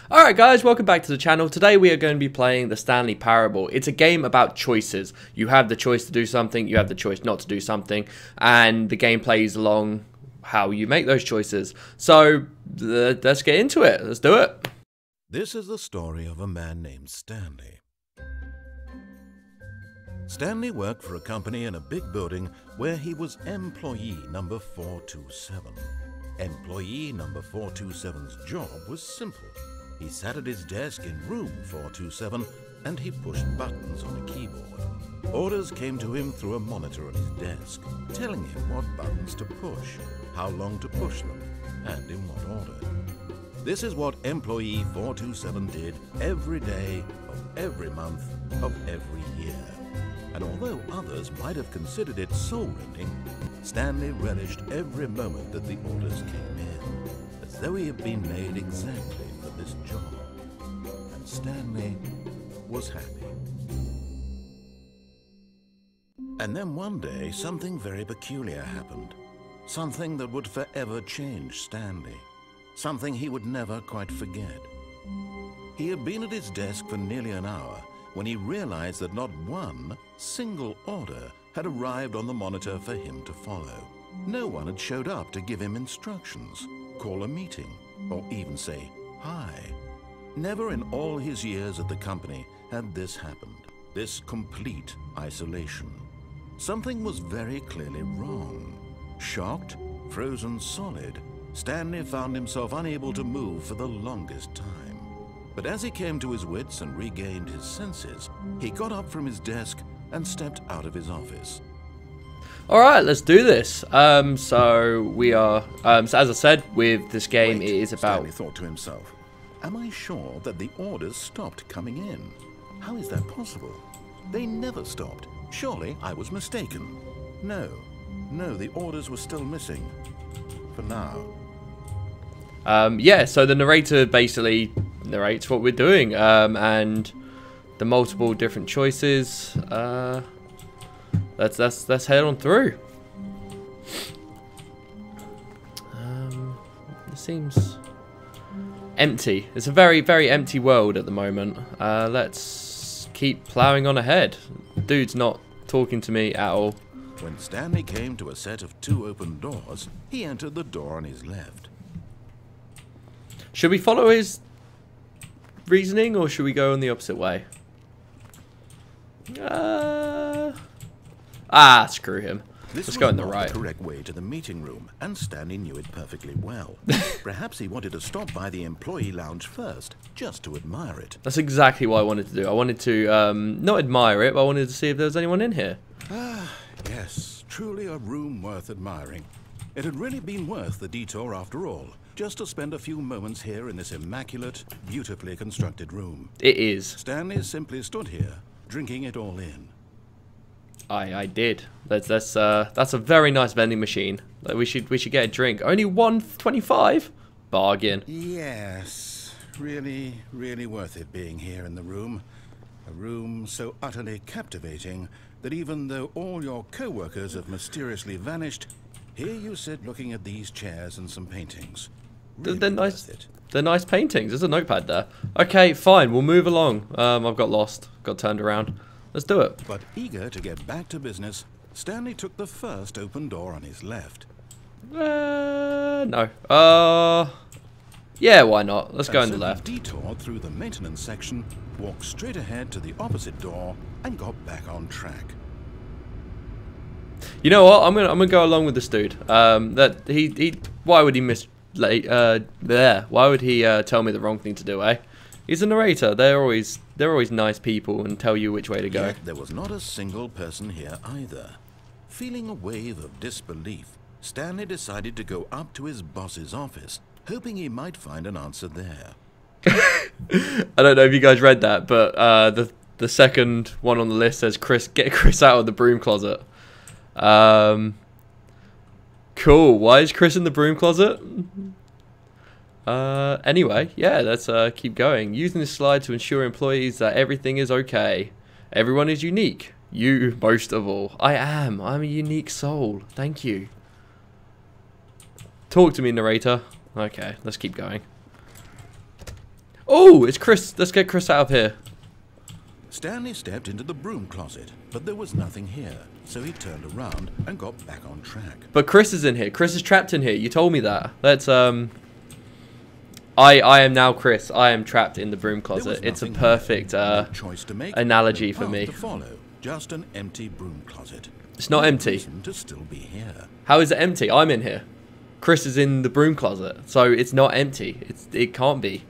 Alright guys, welcome back to the channel. Today we are going to be playing the Stanley Parable. It's a game about choices. You have the choice to do something, you have the choice not to do something, and the game plays along how you make those choices. So, let's get into it. Let's do it. This is the story of a man named Stanley. Stanley worked for a company in a big building where he was employee number 427. Employee number 427's job was simple. He sat at his desk in room 427 and he pushed buttons on a keyboard. Orders came to him through a monitor on his desk, telling him what buttons to push, how long to push them, and in what order. This is what employee 427 did every day of every month of every year. And although others might have considered it soul-rending, Stanley relished every moment that the orders came in, as though he had been made exactly for this job. And Stanley was happy. And then one day, something very peculiar happened. Something that would forever change Stanley. Something he would never quite forget. He had been at his desk for nearly an hour when he realized that not one single order had arrived on the monitor for him to follow. No one had showed up to give him instructions, call a meeting, or even say hi. Never in all his years at the company had this happened, this complete isolation. Something was very clearly wrong. Shocked, frozen solid, Stanley found himself unable to move for the longest time. But as he came to his wits and regained his senses, he got up from his desk and stepped out of his office. Alright, let's do this. So we are, so as I said, with this game, it is about... Stanley thought to himself, am I sure that the orders stopped coming in? How is that possible? They never stopped. Surely I was mistaken. No, the orders were still missing. For now. Yeah, so the narrator basically narrates what we're doing, and the multiple different choices. Let's head on through. It seems empty. It's a very, very empty world at the moment. Let's keep plowing on ahead. Dude's not talking to me at all. When Stanley came to a set of 2 open doors, he entered the door on his left. Should we follow his reasoning, or should we go in the opposite way? Screw him. Let's go in the right. This was the correct way to the meeting room, and Stanley knew it perfectly well. Perhaps he wanted to stop by the employee lounge first, just to admire it. That's exactly what I wanted to do. I wanted to, not admire it, but I wanted to see if there was anyone in here. Yes, truly a room worth admiring. It had really been worth the detour after all, just to spend a few moments here in this immaculate, beautifully constructed room. It is. Stanley simply stood here, drinking it all in. I did. That's a very nice vending machine. Like, we should get a drink. Only $1.25. Bargain. Yes, really worth it being here in the room. A room so utterly captivating that even though all your co-workers have mysteriously vanished, here you sit looking at these chairs and some paintings. Really they're nice. They're nice paintings. There's a notepad there. Okay, fine. We'll move along. I've got lost. Got turned around. Let's do it. But eager to get back to business, Stanley took the first open door on his left. No. Yeah, why not? Let's go on the left. He detoured through the maintenance section, walked straight ahead to the opposite door, and got back on track. You know what? I'm gonna go along with this dude. Why would he why would he tell me the wrong thing to do, eh? He's a narrator. They're always nice people and tell you which way to go. Yet there was not a single person here either. Feeling a wave of disbelief, Stanley decided to go up to his boss's office, hoping he might find an answer there. I don't know if you guys read that, but the second one on the list says, get Chris out of the broom closet. Cool. Why is Chris in the broom closet? Anyway, yeah, let's keep going. Using this slide to ensure employees that everything is okay. Everyone is unique. You most of all. I'm a unique soul. Thank you. Talk to me, narrator. Okay, let's keep going. Oh, it's Chris. Let's get Chris out of here. Stanley stepped into the broom closet, but there was nothing here, so he turned around and got back on track. But Chris is in here. Chris is trapped in here. You told me that. Let's I am now Chris. I am trapped in the broom closet. It's a perfect analogy for me. To follow, just an empty broom closet. It's not empty. To still be here. How is it empty? I'm in here. Chris is in the broom closet, so it's not empty. It can't be.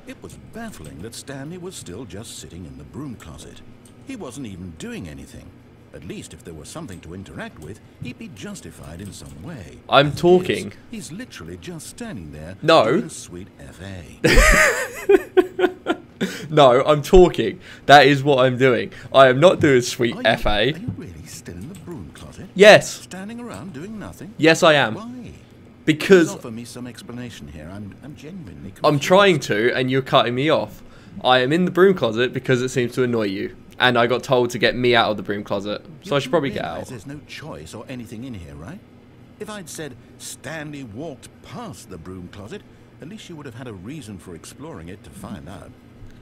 It was baffling that Stanley was still just sitting in the broom closet. He wasn't even doing anything. At least if there was something to interact with, he'd be justified in some way. I'm talking. He's literally just standing there. No. Doing sweet FA. No, I'm talking. That is what I'm doing. I am not doing sweet FA. Are you really still in the broom closet? Yes. Standing around doing nothing? Yes, I am. Why? Because Please offer me some explanation here. I'm genuinely confused. I'm trying to, and you're cutting me off. I am in the broom closet because it seems to annoy you. And I got told to get me out of the broom closet. So I should probably get out. There's no choice or anything in here, right? If I'd said Stanley walked past the broom closet, at least you would have had a reason for exploring it to find out.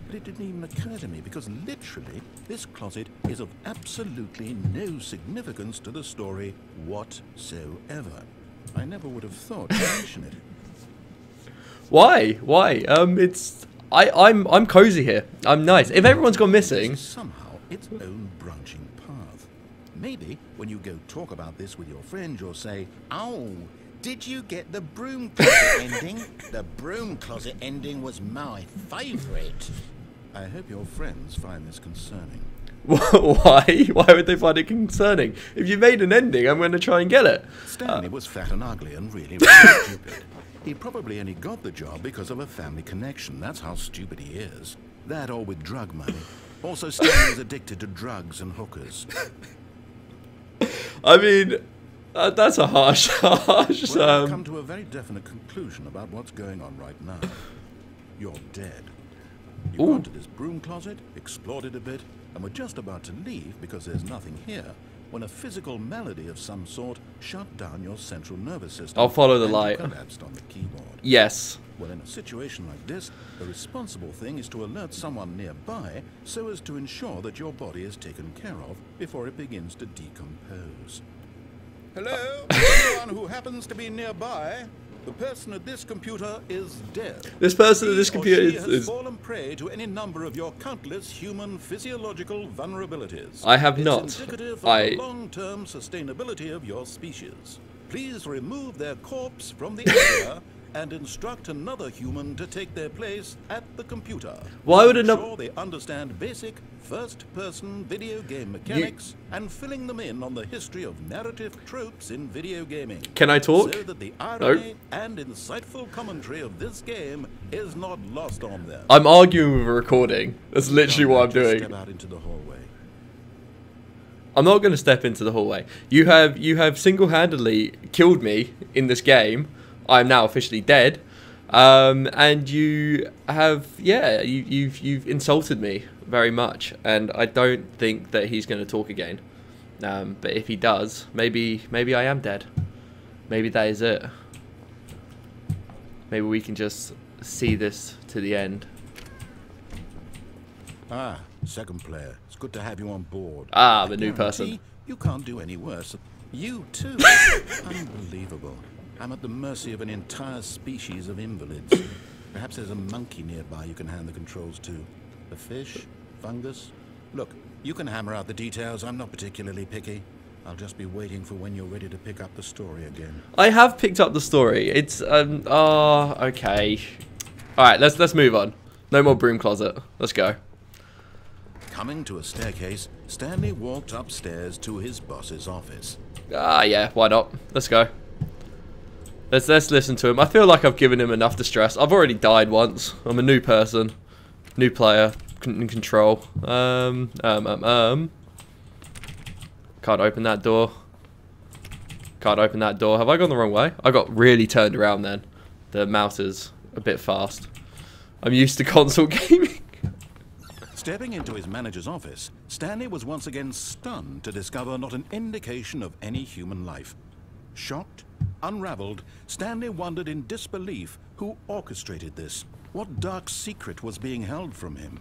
But it didn't even occur to me because literally this closet is of absolutely no significance to the story whatsoever. I never would have thought to mention it. Why? Why? I'm cozy here. I'm nice. If everyone's gone missing, somehow its own branching path. Maybe when you go talk about this with your friend, you'll say, "Oh, did you get the broom closet ending? The broom closet ending was my favourite." I hope your friends find this concerning. Why? Why would they find it concerning? If you made an ending, I'm going to try and get it. Stanley was fat and ugly and really, really stupid. He probably only got the job because of a family connection. That's how stupid he is. That or with drug money. Also, Stanley is addicted to drugs and hookers. I mean, that's a harsh. Well, I've come to a very definite conclusion about what's going on right now. You're dead. You got to this broom closet, explored it a bit, and were just about to leave because there's nothing here when a physical malady of some sort shut down your central nervous system. I'll follow the and light. You collapsed on the keyboard. Yes. Well, in a situation like this, the responsible thing is to alert someone nearby so as to ensure that your body is taken care of before it begins to decompose. Hello? Anyone who happens to be nearby? The person at this computer is dead. This person at this computer has fallen prey to any number of your countless human physiological vulnerabilities. I have not. It's indicative of the long-term sustainability of your species. Please remove their corpse from the area and instruct another human to take their place at the computer. Why would ensure they understand basic first-person video game mechanics and filling them in on the history of narrative tropes in video gaming. Can I talk? So that the irony and insightful commentary of this game is not lost on them. I'm arguing with a recording. That's literally what I'm doing. Step out into the hallway. I'm not going to step into the hallway. You have single-handedly killed me in this game. I am now officially dead, and you have, you've insulted me very much, and I don't think that he's going to talk again. But if he does, maybe I am dead. Maybe that is it. Maybe we can just see this to the end. Ah, second player. It's good to have you on board. Ah, the new person. You can't do any worse. You too. Unbelievable. I'm at the mercy of an entire species of invalids. Perhaps there's a monkey nearby you can hand the controls to. A fish? Fungus? Look, you can hammer out the details. I'm not particularly picky. I'll just be waiting for when you're ready to pick up the story again. I have picked up the story. It's okay. All right, let's move on. No more broom closet. Let's go. Coming to a staircase, Stanley walked upstairs to his boss's office. Ah, yeah, why not? Let's go. Let's listen to him. I feel like I've given him enough distress. I've already died once. I'm a new person, new player in control. Can't open that door. Can't open that door. Have I gone the wrong way? I got really turned around then. The mouse is a bit fast. I'm used to console gaming. Stepping into his manager's office, Stanley was once again stunned to discover not an indication of any human life. Shocked, unraveled, Stanley wondered in disbelief who orchestrated this. What dark secret was being held from him?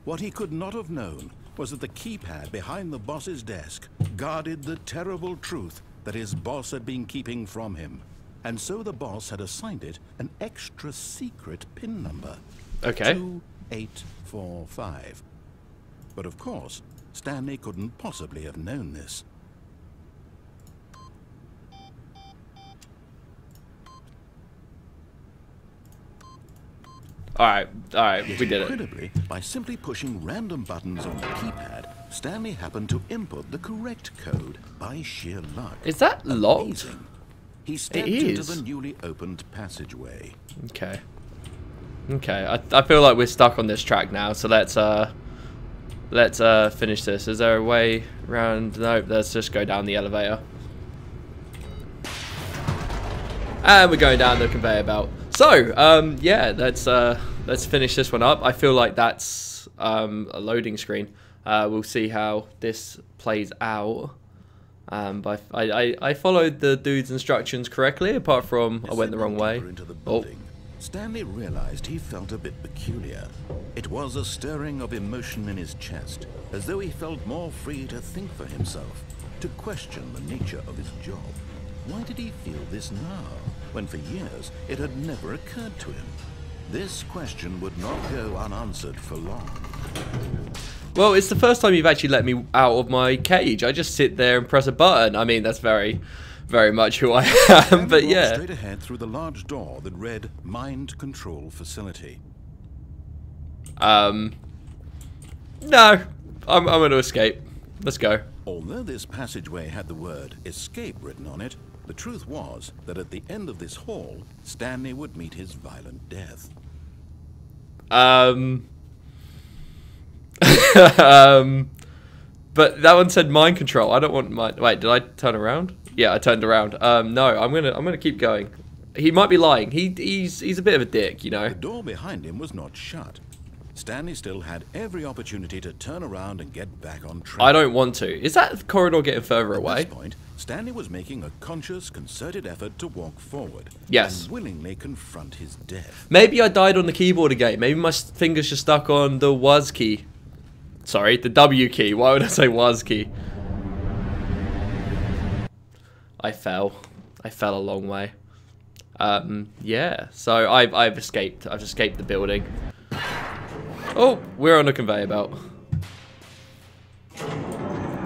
What he could not have known was that the keypad behind the boss's desk guarded the terrible truth that his boss had been keeping from him. And so the boss had assigned it an extra secret PIN number. Okay. 2845. But of course, Stanley couldn't possibly have known this. Alright, we did it. Incredibly, by simply pushing random buttons on the keypad, Stanley happened to input the correct code by sheer luck. Is that locked? Amazing. He stepped into the newly opened passageway. Okay. Okay, I feel like we're stuck on this track now, so let's finish this. Is there a way around? Nope, let's just go down the elevator. And we're going down the conveyor belt. So, yeah, let's finish this one up. I feel like that's a loading screen. We'll see how this plays out. But I followed the dude's instructions correctly, apart from I went the wrong way. Into the building, Stanley realized he felt a bit peculiar. It was a stirring of emotion in his chest, as though he felt more free to think for himself, to question the nature of his job. Why did he feel this now, when for years it had never occurred to him? This question would not go unanswered for long. Well, it's the first time you've actually let me out of my cage. I just sit there and press a button. I mean, that's very, very much who I am, but yeah. Straight ahead through the large door that read Mind Control Facility. No, I'm going to escape. Let's go. Although this passageway had the word escape written on it, the truth was that at the end of this hall, Stanley would meet his violent death. But that one said mind control. I don't want mind. Wait, did I turn around? Yeah, I turned around. No, I'm gonna keep going. He might be lying. He's a bit of a dick, you know. The door behind him was not shut. Stanley still had every opportunity to turn around and get back on track. I don't want to. Is that corridor getting further away? At this point, Stanley was making a conscious, concerted effort to walk forward. Yes. And willingly confront his death. Maybe I died on the keyboard again. Maybe my fingers just stuck on the was key. Sorry, the W key. Why would I say was key? I fell. I fell a long way. Yeah. So I've escaped. I've escaped the building. Oh, we're on a conveyor belt.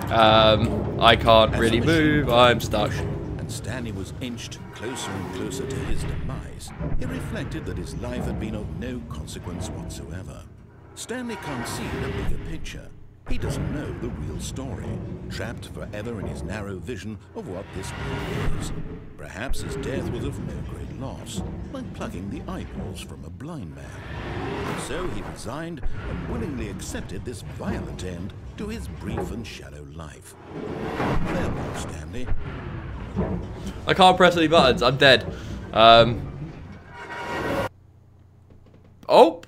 I can't really move. I'm stuck. And Stanley was inched closer and closer to his demise. It reflected that his life had been of no consequence whatsoever. Stanley can't see the bigger picture. He doesn't know the real story, trapped forever in his narrow vision of what this world is. Perhaps his death was of no great loss, like plucking the eyeballs from a blind man. So he resigned and willingly accepted this violent end to his brief and shallow life. Farewell, Stanley. I can't press any buttons. I'm dead. Oh.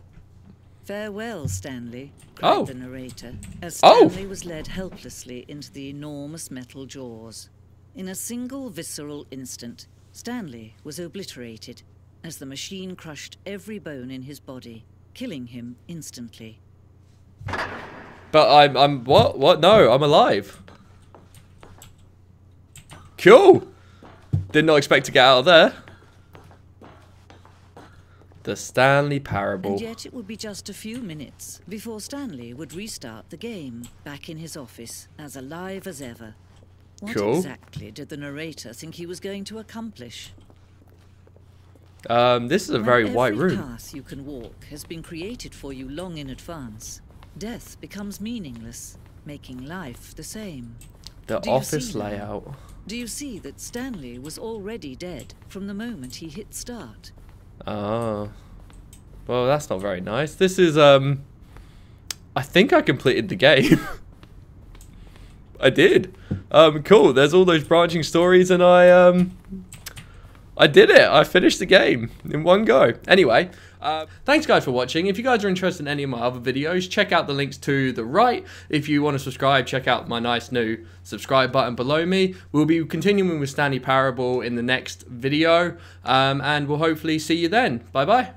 Farewell, Stanley, cried the narrator, as Stanley was led helplessly into the enormous metal jaws. In a single visceral instant, Stanley was obliterated as the machine crushed every bone in his body, killing him instantly. But I'm what? What? No, I'm alive. Cool. Did not expect to get out of there. The Stanley Parable. And yet it would be just a few minutes before Stanley would restart the game, back in his office, as alive as ever. What exactly did the narrator think he was going to accomplish? This is a very white room. Every path you can walk has been created for you long in advance. Death becomes meaningless, making life the same. The office layout. Do you see that Stanley was already dead from the moment he hit start? Oh. Well, that's not very nice. This is, I think I completed the game. I did. Cool. There's all those branching stories and I did it. I finished the game in one go. Anyway, thanks guys for watching. If you guys are interested in any of my other videos, check out the links to the right. If you want to subscribe, check out my nice new subscribe button below me. We'll be continuing with Stanley Parable in the next video, and we'll hopefully see you then. Bye bye.